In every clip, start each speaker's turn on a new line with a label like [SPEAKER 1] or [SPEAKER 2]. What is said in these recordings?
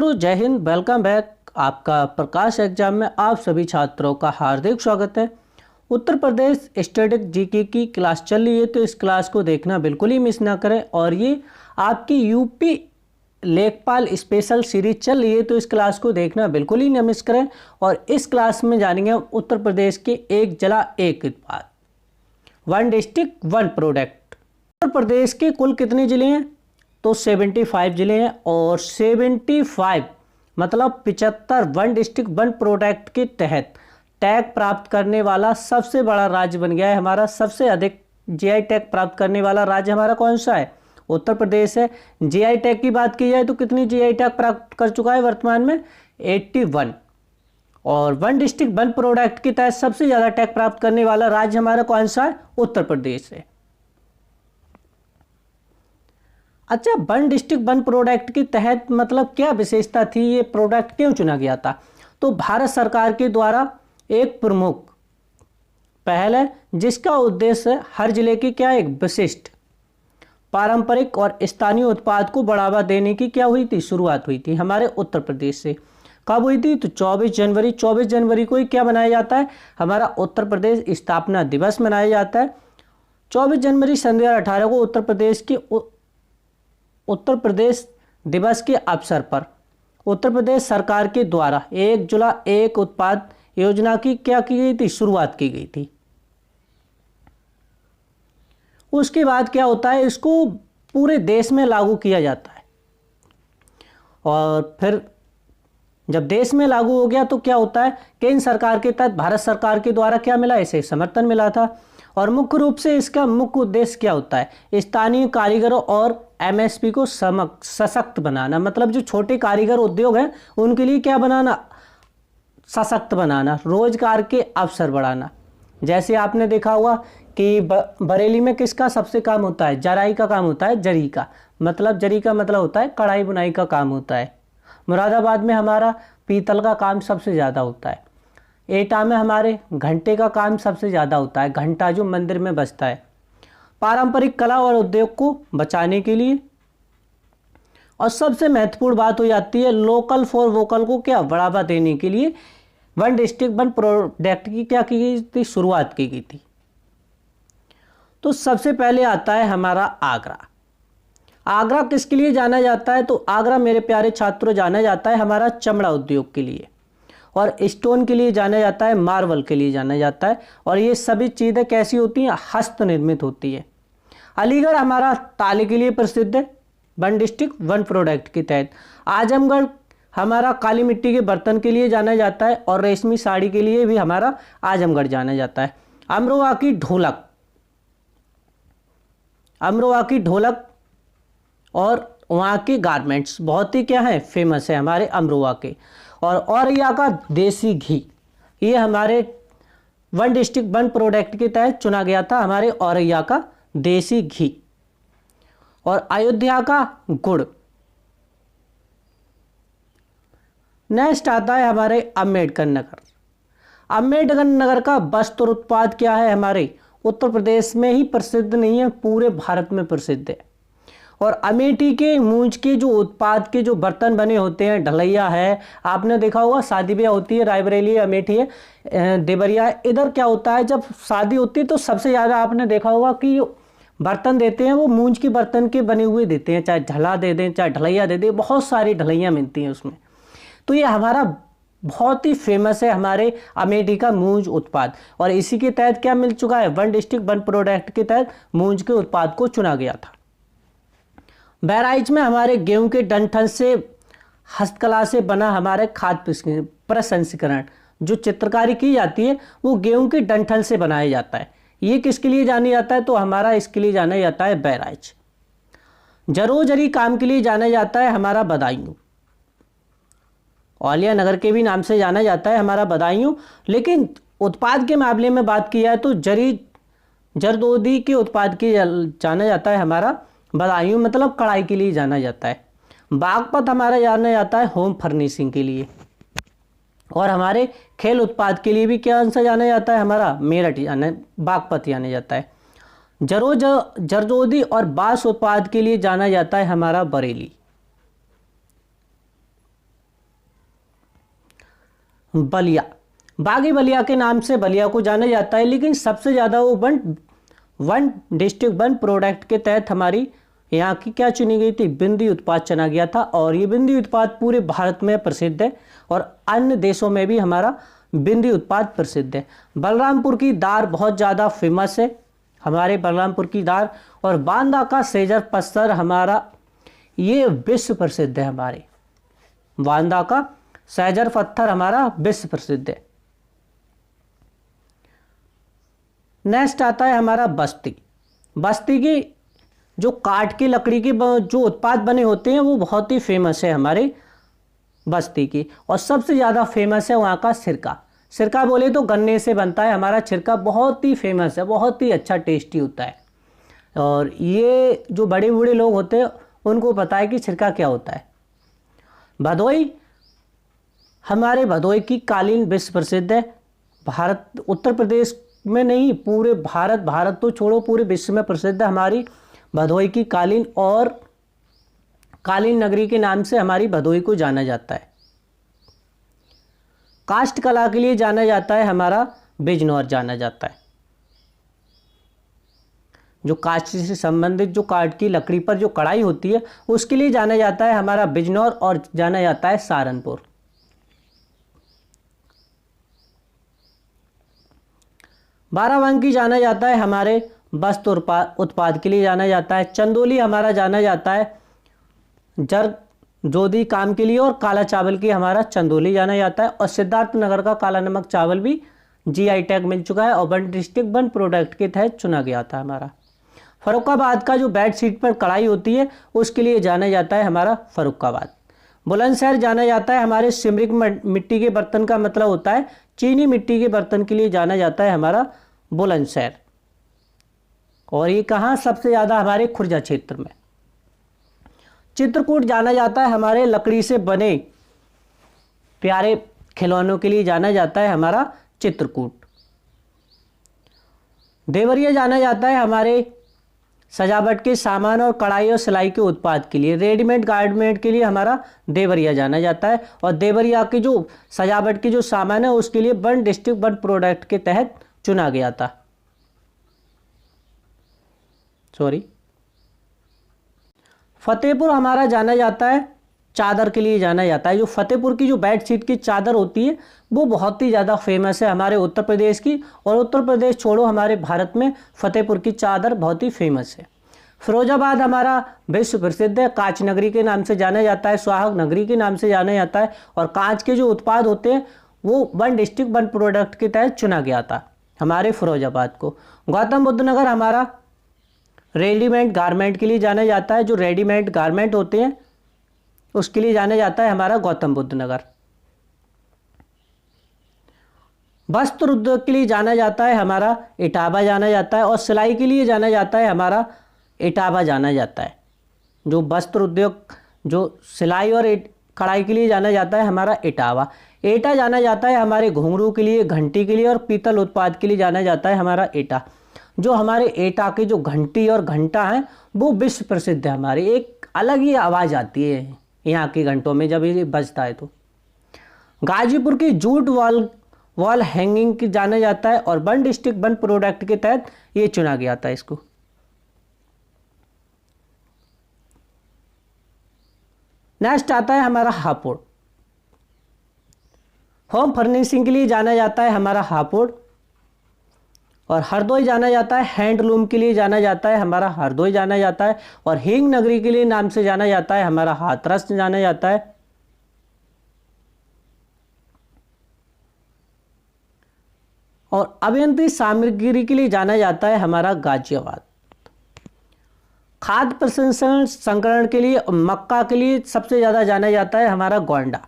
[SPEAKER 1] मित्रों, जय Hind. Welcome back. आपका प्रकाश एग्जाम में आप सभी छात्रों का हार्दिक स्वागत है। उत्तर प्रदेश स्टैटिक जीके की क्लास चल रही है, तो इस क्लास को देखना बिल्कुल ही मिस ना करें। और ये आपकी यूपी लेखपाल स्पेशल सीरीज चल रही है, तो इस क्लास को देखना बिल्कुल ही न मिस करें। और इस क्लास में जानेंगे हम उत्तर प्रदेश के एक जिला एक उत्पाद, one district one product. Uttar Pradesh के कुल कितने जिले हैं? तो 75 जिले हैं। और 75 मतलब 75 वन डिस्ट्रिक्ट वन प्रोडक्ट के तहत टैग प्राप्त करने वाला सबसे बड़ा राज्य बन गया है हमारा। सबसे अधिक जीआई टैग प्राप्त करने वाला राज्य हमारा कौन सा है? उत्तर प्रदेश है। जीआई टैग की बात की जाए तो कितनी जीआई टैग प्राप्त कर चुका है वर्तमान में? 81। और वन डिस्ट्रिक्ट वन प्रोडक्ट के तहत सबसे ज़्यादा टैग प्राप्त करने वाला राज्य हमारा कौन सा है? उत्तर प्रदेश है। अच्छा, वन डिस्ट्रिक्ट वन प्रोडक्ट के तहत मतलब क्या विशेषता थी, ये प्रोडक्ट क्यों चुना गया था? तो भारत सरकार के द्वारा एक प्रमुख पहल है जिसका उद्देश्य हर जिले की क्या एक विशिष्ट पारंपरिक और स्थानीय उत्पाद को बढ़ावा देने की क्या हुई थी? शुरुआत हुई थी हमारे उत्तर प्रदेश से। कब हुई थी? तो 24 जनवरी को ही क्या मनाया जाता है? हमारा उत्तर प्रदेश स्थापना दिवस मनाया जाता है। 24 जनवरी सन 2018 को उत्तर प्रदेश दिवस के अवसर पर उत्तर प्रदेश सरकार के द्वारा एक जिला एक उत्पाद योजना की क्या की गई थी? शुरुआत की गई थी। उसके बाद क्या होता है, इसको पूरे देश में लागू किया जाता है। और फिर जब देश में लागू हो गया तो क्या होता है, केंद्र सरकार के तहत भारत सरकार के द्वारा क्या मिला? इसे समर्थन मिला था। और मुख्य रूप से इसका मुख्य उद्देश्य क्या होता है? स्थानीय कारीगरों और एमएसपी को सशक्त बनाना। मतलब जो छोटे कारीगर उद्योग हैं उनके लिए क्या बनाना? सशक्त बनाना, रोजगार के अवसर बढ़ाना। जैसे आपने देखा हुआ कि बरेली में किसका सबसे काम होता है? जराई का काम होता है। जरी का मतलब होता है कढ़ाई बुनाई का काम होता है। मुरादाबाद में हमारा पीतल का काम सबसे ज़्यादा होता है। एटा में हमारे घंटे का काम सबसे ज़्यादा होता है, घंटा जो मंदिर में बजता है। पारंपरिक कला और उद्योग को बचाने के लिए। और सबसे महत्वपूर्ण बात हो जाती है लोकल फॉर वोकल को क्या बढ़ावा देने के लिए वन डिस्ट्रिक्ट वन प्रोडक्ट की क्या की गई थी? शुरुआत की गई थी। तो सबसे पहले आता है हमारा आगरा। आगरा किसके लिए जाना जाता है? तो आगरा मेरे प्यारे छात्रों जाना जाता है हमारा चमड़ा उद्योग के लिए, और स्टोन के लिए जाना जाता है, मार्बल के लिए जाना जाता है। और ये सभी चीज़ें कैसी होती हैं? हस्त निर्मित होती है। अलीगढ़ हमारा ताले के लिए प्रसिद्ध है वन डिस्ट्रिक्ट वन प्रोडक्ट के तहत। आजमगढ़ हमारा काली मिट्टी के बर्तन के लिए जाना जाता है, और रेशमी साड़ी के लिए भी हमारा आजमगढ़ जाना जाता है। अमरोहा की ढोलक और वहाँ के गारमेंट्स बहुत ही क्या है? फेमस है हमारे अमरोहा के। और औरैया का देसी घी, ये हमारे वन डिस्ट्रिक्ट वन प्रोडक्ट के तहत चुना गया था, हमारे औरैया का देसी घी। और अयोध्या का गुड़। नेक्स्ट आता है हमारे अम्बेडकर नगर। अम्बेडकर नगर का वस्त्र उत्पाद क्या है? हमारे उत्तर प्रदेश में ही प्रसिद्ध नहीं है, पूरे भारत में प्रसिद्ध है। और अमेठी के मूंज के जो उत्पाद के जो बर्तन बने होते हैं, ढलैया है, आपने देखा होगा शादी ब्याह होती है, रायबरेली अमेठी है, देवरिया है, इधर क्या होता है जब शादी होती है तो सबसे ज़्यादा आपने देखा होगा कि बर्तन देते हैं वो मूंज के बर्तन के बने हुए देते हैं, चाहे ढला दे दें चाहे ढलैया दे दें, बहुत सारी ढलैया मिलती हैं उसमें। तो ये हमारा बहुत ही फेमस है हमारे अमेठी का मूंज उत्पाद। और इसी के तहत क्या मिल चुका है? वन डिस्ट्रिक्ट वन प्रोडक्ट के तहत मूंज के उत्पाद को चुना गया था। बहराइच में हमारे गेहूं के डंठल से हस्तकला से बना हमारे खाद्य प्रसंस्करण, जो चित्रकारी की जाती है वो गेहूं के डंठल से बनाया जाता है। ये किसके लिए जाना जाता है? तो हमारा इसके लिए जाना जाता है बहराइच। जरोजरी काम के लिए जाना जाता है हमारा बदायूं। औलिया नगर के भी नाम से जाना जाता है हमारा बदायूं। लेकिन उत्पाद के मामले में बात की जाए तो जरदोदी के उत्पाद की जाना जाता है हमारा बदायूं, मतलब कढ़ाई के लिए जाना जाता है। बागपत हमारा जाना जाता है होम फर्निशिंग के लिए। और हमारे खेल उत्पाद के लिए भी क्या आंसर जाना जाता है? हमारा मेरठ बागपत जाना जाता है। जरदोदी और बांस उत्पाद के लिए जाना जाता है हमारा बरेली। बलिया, बागी बलिया के नाम से बलिया को जाना जाता है, लेकिन सबसे ज़्यादा वो वन डिस्ट्रिक्ट वन प्रोडक्ट के तहत हमारी यहाँ की क्या चुनी गई थी, बिंदी उत्पाद चुना गया था। और ये बिंदी उत्पाद पूरे भारत में प्रसिद्ध है और अन्य देशों में भी हमारा बिंदी उत्पाद प्रसिद्ध है। बलरामपुर की दार बहुत ज़्यादा फेमस है, हमारे बलरामपुर की दार। और बांदा का सेजर पत्थर हमारा ये विश्व प्रसिद्ध है, हमारे बांदा का सेजर पत्थर हमारा विश्व प्रसिद्ध है। नेक्स्ट आता है हमारा बस्ती। बस्ती की जो काठ की लकड़ी के जो उत्पाद बने होते हैं वो बहुत ही फेमस है हमारे बस्ती की। और सबसे ज़्यादा फेमस है वहाँ का सिरका। सिरका बोले तो गन्ने से बनता है हमारा सिरका, बहुत ही फेमस है, बहुत ही अच्छा टेस्टी होता है। और ये जो बड़े बूढ़े लोग होते हैं उनको पता है कि सिरका क्या होता है। भदोई, हमारे भदोई की कालीन विश्व प्रसिद्ध है। भारत, उत्तर प्रदेश में नहीं पूरे भारत तो छोड़ो पूरे विश्व में प्रसिद्ध है हमारी भदोई की कालीन। और कालीन नगरी के नाम से हमारी भदोई को जाना जाता है। काष्ठ कला के लिए जाना जाता है हमारा बिजनौर जाना जाता है। जो काष्ठ से संबंधित जो काठ की लकड़ी पर जो कढ़ाई होती है उसके लिए जाना जाता है हमारा बिजनौर और जाना जाता है सहारनपुर। बाराबंकी जाना जाता है हमारे वस्त्र उत्पाद के लिए जाना जाता है। चंदौली हमारा जाना जाता है जोधी काम के लिए। और काला चावल की हमारा चंदौली जाना जाता है। और सिद्धार्थनगर का काला नमक चावल भी जीआई टैग मिल चुका है और वन डिस्ट्रिक्ट वन प्रोडक्ट के तहत चुना गया था हमारा। फर्रुखाबाद का जो बेडशीट पर कढ़ाई होती है उसके लिए जाना जाता है हमारा फर्रुखाबाद। बुलंदशहर जाना जाता है हमारे सिमरिक मिट्टी के बर्तन का मतलब होता है चीनी मिट्टी के बर्तन के लिए जाना जाता है हमारा बुलंदशहर। और ये कहाँ सबसे ज़्यादा, हमारे खुर्जा क्षेत्र में। चित्रकूट जाना जाता है हमारे लकड़ी से बने प्यारे खिलौनों के लिए जाना जाता है हमारा चित्रकूट। देवरिया जाना जाता है हमारे सजावट के सामान और कढ़ाई और सिलाई के उत्पाद के लिए। रेडीमेड गारमेंट के लिए हमारा देवरिया जाना जाता है। और देवरिया की जो सजावट की जो सामान है उसके लिए वन डिस्ट्रिक्ट वन प्रोडक्ट के तहत चुना गया था। फतेहपुर हमारा जाना जाता है चादर के लिए जाना जाता है। जो फतेहपुर की जो बेडशीट की चादर होती है वो बहुत ही ज़्यादा फेमस है हमारे उत्तर प्रदेश की। और उत्तर प्रदेश छोड़ो हमारे भारत में फतेहपुर की चादर बहुत ही फेमस है। फिरोजाबाद हमारा विश्व प्रसिद्ध है, कांच नगरी के नाम से जाना जाता है, सुहाग नगरी के नाम से जाना जाता है। और कांच के जो उत्पाद होते हैं वो वन डिस्ट्रिक्ट वन प्रोडक्ट के तहत चुना गया था हमारे फिरोजाबाद को। गौतम बुद्ध नगर हमारा रेडीमेड गारमेंट के लिए जाना जाता है। जो रेडीमेड गारमेंट होते हैं उसके लिए जाना जाता है हमारा गौतम बुद्ध नगर। वस्त्र उद्योग के लिए जाना जाता है हमारा इटावा जाना जाता है। और सिलाई के लिए जाना जाता है हमारा इटावा जाना जाता है। जो वस्त्र उद्योग जो सिलाई और कढ़ाई के लिए जाना जाता है हमारा इटावा। एटा जाना जाता है हमारे घुंघरू के लिए, घंटी के लिए और पीतल उत्पाद के लिए जाना जाता है हमारा एटा। जो हमारे एटा के जो घंटी और घंटा है वो विश्व प्रसिद्ध है हमारे। एक अलग ही आवाज़ आती है यहाँ के घंटों में जब ये बजता है तो। गाजीपुर की जूट वॉल हैंगिंग की जाना जाता है और वन डिस्ट्रिक्ट वन प्रोडक्ट के तहत ये चुना गया था इसको। नेक्स्ट आता है हमारा हापुड़। होम फर्निशिंग के लिए जाना जाता है हमारा हापुड़। और हरदोई जाना जाता है हैंडलूम के लिए जाना जाता है हमारा हरदोई जाना जाता है। और हींग नगरी के लिए नाम से जाना जाता है हमारा हाथरस जाना जाता है। और अभियंत्रिक सामग्री के लिए जाना जाता है हमारा गाजियाबाद। खाद्य प्रसंस्करण संकरण के लिए मक्का के लिए सबसे ज़्यादा जाना जाता है हमारा गोंडा।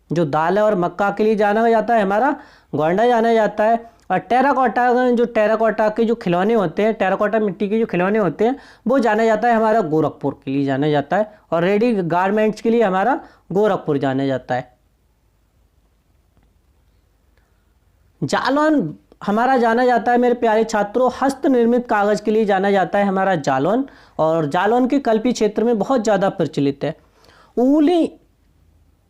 [SPEAKER 1] जो दाल है और मक्का के लिए जाना जाता है हमारा गोंडा जाना जाता है। और टेराकोटा के जो खिलौने होते हैं, टेराकोटा मिट्टी के जो खिलौने होते हैं वो जाना जाता है हमारा गोरखपुर के लिए जाना जाता है। और रेडी गारमेंट्स के लिए हमारा गोरखपुर जाना जाता है। जालौन हमारा जाना जाता है मेरे प्यारे छात्रों हस्त निर्मित कागज के लिए जाना जाता है हमारा जालौन। और जालौन के कल्पी क्षेत्र में बहुत ज़्यादा प्रचलित है। ऊली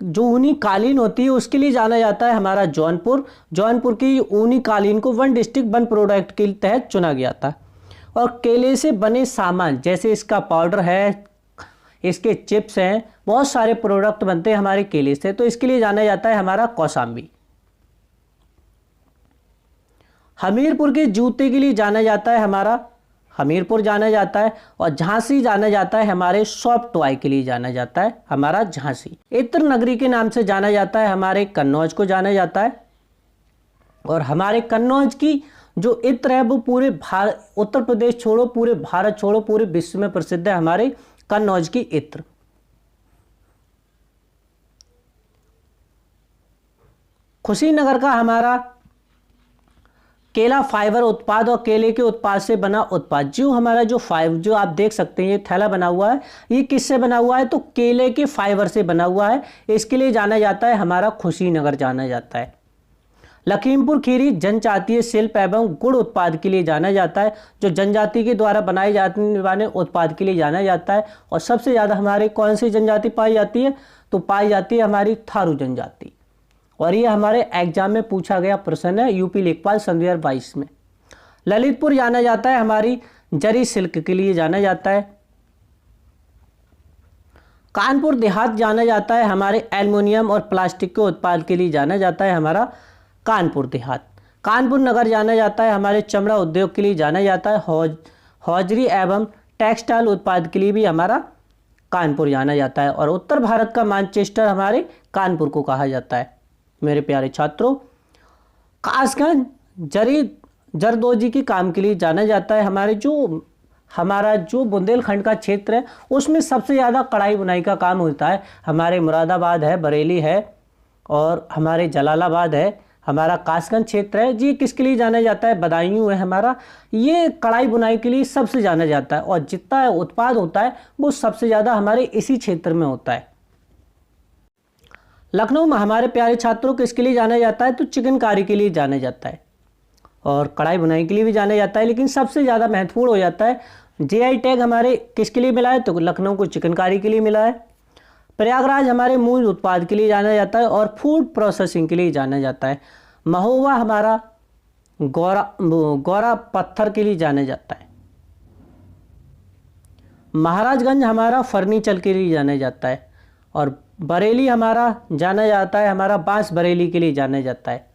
[SPEAKER 1] जो ऊनी कालीन होती है उसके लिए जाना जाता है हमारा जौनपुर। जौनपुर की ऊनी कालीन को वन डिस्ट्रिक्ट वन प्रोडक्ट के तहत चुना गया था। और केले से बने सामान जैसे इसका पाउडर है, इसके चिप्स हैं, बहुत सारे प्रोडक्ट बनते हैं हमारे केले से, तो इसके लिए जाना जाता है हमारा कौशाम्बी। हमीरपुर के जूते के लिए जाना जाता है हमारा हमीरपुर जाना जाता है। और झांसी जाना जाता है हमारे सॉफ्ट टॉय के लिए जाना जाता है हमारा झांसी। इत्र नगरी के नाम से जाना जाता है हमारे कन्नौज को जाना जाता है। और हमारे कन्नौज की जो इत्र है वो पूरे भारत, उत्तर प्रदेश छोड़ो, पूरे भारत छोड़ो, पूरे विश्व में प्रसिद्ध है हमारे कन्नौज की इत्र। कुशीनगर का हमारा केला फाइबर उत्पाद और केले के उत्पाद से बना उत्पाद, जो हमारा जो आप देख सकते हैं ये थैला बना हुआ है, ये किससे बना हुआ है? तो केले के फाइबर से बना हुआ है। इसके लिए जाना जाता है हमारा कुशीनगर जाना जाता है। लखीमपुर खीरी जनजातीय शिल्प एवं गुड़ उत्पाद के लिए जाना जाता है, जो जनजाति के द्वारा बनाए जाने वाले उत्पाद के लिए जाना जाता है। और सबसे ज़्यादा हमारे कौन सी जनजाति पाई जाती है? तो पाई जाती है हमारी थारू जनजाति। और ये हमारे एग्जाम में पूछा गया प्रश्न है यूपी लेखपाल सन 2022 में। ललितपुर जाना जाता है हमारी जरी सिल्क के लिए जाना जाता है। कानपुर देहात जाना जाता है हमारे एल्युमिनियम और प्लास्टिक के उत्पाद के लिए जाना जाता है हमारा कानपुर देहात। कानपुर नगर जाना जाता है हमारे चमड़ा उद्योग के लिए जाना जाता है। हौजरी एवं टेक्सटाइल उत्पाद के लिए भी हमारा कानपुर जाना जाता है। और उत्तर भारत का मैनचेस्टर हमारे कानपुर को कहा जाता है। मेरे प्यारे छात्रों, कासगंज जरदोजी के काम के लिए जाना जाता है। हमारा जो बुंदेलखंड का क्षेत्र है उसमें सबसे ज़्यादा कढ़ाई बुनाई का काम होता है। हमारे मुरादाबाद है, बरेली है और हमारे जलालाबाद है, हमारा कासगंज क्षेत्र है जी। किसके लिए जाना जाता है? बदायूं है हमारा, ये कढ़ाई बुनाई के लिए सबसे जाना जाता है। और जितना उत्पाद होता है वो सबसे ज़्यादा हमारे इसी क्षेत्र में होता है। लखनऊ में हमारे प्यारे छात्रों को किसके लिए जाना जाता है? तो चिकनकारी के लिए जाना जाता है और कढ़ाई बुनाई के लिए भी जाना जाता है। लेकिन सबसे ज़्यादा महत्वपूर्ण हो जाता है, जीआई टैग हमारे किसके लिए मिला है? तो लखनऊ को चिकनकारी के लिए मिला है। प्रयागराज हमारे मूल उत्पाद के लिए जाना जाता है और फूड प्रोसेसिंग के लिए जाना जाता है। महोबा हमारा गौरा पत्थर के लिए जाना जाता है। महाराजगंज हमारा फर्नीचर के लिए जाना जाता है। और बरेली हमारा जाना जाता है हमारा बांस बरेली के लिए जाना जाता है।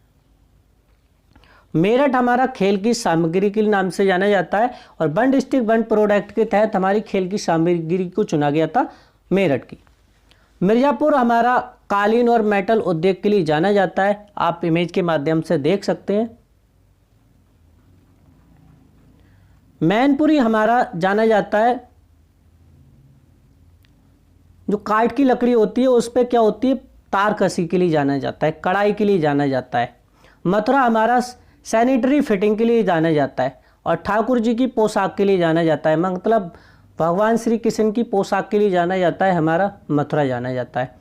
[SPEAKER 1] मेरठ हमारा खेल की सामग्री के नाम से जाना जाता है। और वन डिस्ट्रिक्ट वन प्रोडक्ट के तहत हमारी खेल की सामग्री को चुना गया था मेरठ की। मिर्ज़ापुर हमारा कालीन और मेटल उद्योग के लिए जाना जाता है। आप इमेज के माध्यम से देख सकते हैं। मैनपुरी हमारा जाना जाता है, जो काठ की लकड़ी होती है उस पर क्या होती है? तार कसी के लिए जाना जाता है, कढ़ाई के लिए जाना जाता है। मथुरा हमारा सैनिटरी फिटिंग के लिए जाना जाता है। और ठाकुर जी की पोशाक के लिए जाना जाता है, मतलब भगवान श्री कृष्ण की पोशाक के लिए जाना जाता है हमारा मथुरा जाना जाता है।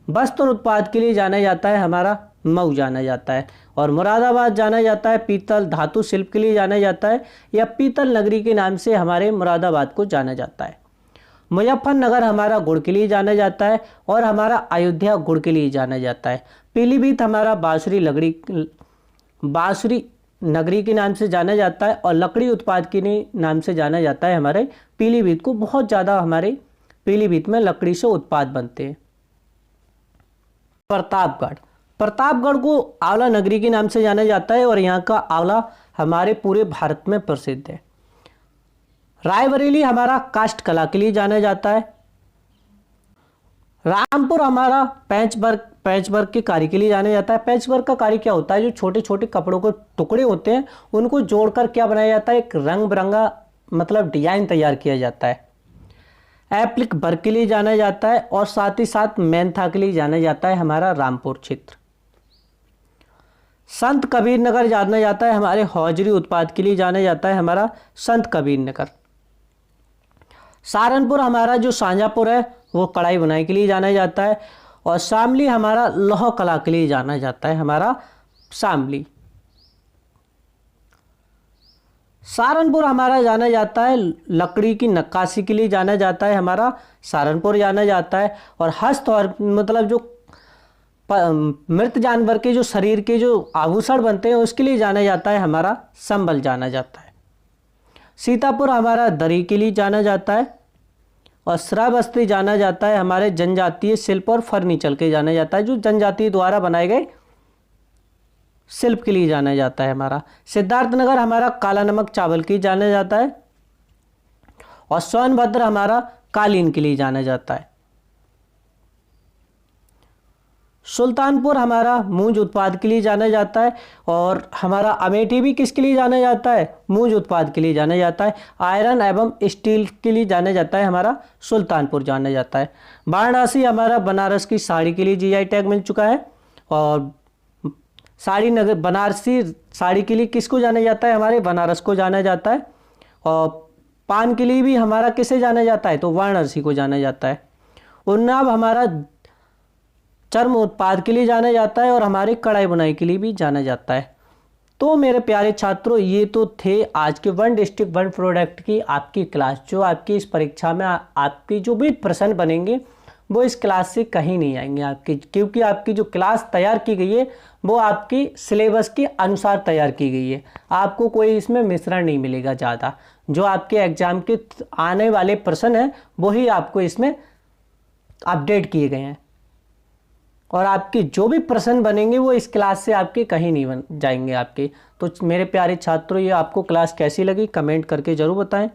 [SPEAKER 1] वस्त्र उत्पाद के लिए जाना जाता है हमारा मऊ जाना जाता है। और मुरादाबाद जाना जाता है पीतल धातु शिल्प के लिए जाना जाता है, या पीतल नगरी के नाम से हमारे मुरादाबाद को जाना जाता है। मुजफ्फरनगर हमारा गुड़ के लिए जाना जाता है और हमारा अयोध्या गुड़ के लिए जाना जाता है। पीलीभीत हमारा बांसुरी नगरी के नाम से जाना जाता है और लकड़ी उत्पाद के नाम से जाना जाता है हमारे पीलीभीत को। बहुत ज़्यादा हमारे पीलीभीत में लकड़ी से उत्पाद बनते हैं। प्रतापगढ़ को आंवला नगरी के नाम से जाना जाता है और यहाँ का आंवला हमारे पूरे भारत में प्रसिद्ध है। रायबरेली हमारा काष्ठ कला के लिए जाना जाता है। रामपुर हमारा पैचवर्क के कार्य के लिए जाना जाता है। पैचवर्क का कार्य क्या होता है? जो छोटे छोटे कपड़ों के टुकड़े होते हैं उनको जोड़कर क्या बनाया जाता है? एक रंग बिरंगा मतलब डिजाइन तैयार किया जाता है। एप्लिक वर्क के लिए जाना जाता है और साथ ही साथ मेंथा के लिए जाना जाता है हमारा रामपुर क्षेत्र। संत कबीर नगर जाना जाता है हमारे हौजरी उत्पाद के लिए जाना जाता है हमारा संत कबीर नगर। सहारनपुर हमारा जो सांजापुर है वो कढ़ाई बुनाई के लिए जाना जाता है। और शामली हमारा लौह कला के लिए जाना जाता है हमारा शामली। सहारनपुर हमारा जाना जाता है लकड़ी की नक्काशी के लिए जाना जाता है हमारा सहारनपुर जाना जाता है। और हस्त और मतलब जो मृत जानवर के जो शरीर के जो आभूषण बनते हैं उसके लिए जाना जाता है हमारा संबल जाना जाता है। सीतापुर हमारा दरी के लिए जाना जाता है। और श्रावस्ती जाना जाता है हमारे जनजातीय शिल्प और फर्नीचर के जाना जाता है, जो जनजाति द्वारा बनाए गए शिल्प के लिए जाना जाता है हमारा। सिद्धार्थनगर हमारा काला नमक चावल के लिए जाना जाता है। और सोनभद्र हमारा कालीन के लिए जाना जाता है। सुल्तानपुर हमारा मूंज उत्पाद के लिए जाना जाता है। और हमारा अमेठी भी किसके लिए जाना जाता है? मूंज उत्पाद के लिए जाना जाता है। आयरन एवं स्टील के लिए जाना जाता है हमारा सुल्तानपुर जाना जाता है। वाराणसी हमारा बनारस की साड़ी के लिए जीआई टैग मिल चुका है। और साड़ी नगर बनारसी साड़ी के लिए किसको जाना जाता है? हमारे बनारस को जाना जाता है। और पान के लिए भी हमारा किसे जाना जाता है? तो वाराणसी को जाना जाता है। उन्नाव हमारा चर्म उत्पाद के लिए जाना जाता है और हमारे कढ़ाई बुनाई के लिए भी जाना जाता है। तो मेरे प्यारे छात्रों, ये तो थे आज के वन डिस्ट्रिक्ट वन प्रोडक्ट की आपकी क्लास। जो आपकी इस परीक्षा में आपकी जो भी प्रश्न बनेंगे वो इस क्लास से कहीं नहीं आएंगे आपकी, क्योंकि आपकी जो क्लास तैयार की गई है वो आपकी सिलेबस के अनुसार तैयार की गई है। आपको कोई इसमें मिश्रण नहीं मिलेगा ज़्यादा। जो आपके एग्जाम के आने वाले प्रश्न हैं वही आपको इसमें अपडेट किए गए हैं। और आपके जो भी प्रश्न बनेंगे वो इस क्लास से आपके कहीं नहीं बन जाएंगे आपके। तो मेरे प्यारे छात्रों, ये आपको क्लास कैसी लगी कमेंट करके ज़रूर बताएं।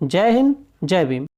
[SPEAKER 1] जय हिंद, जय भीम।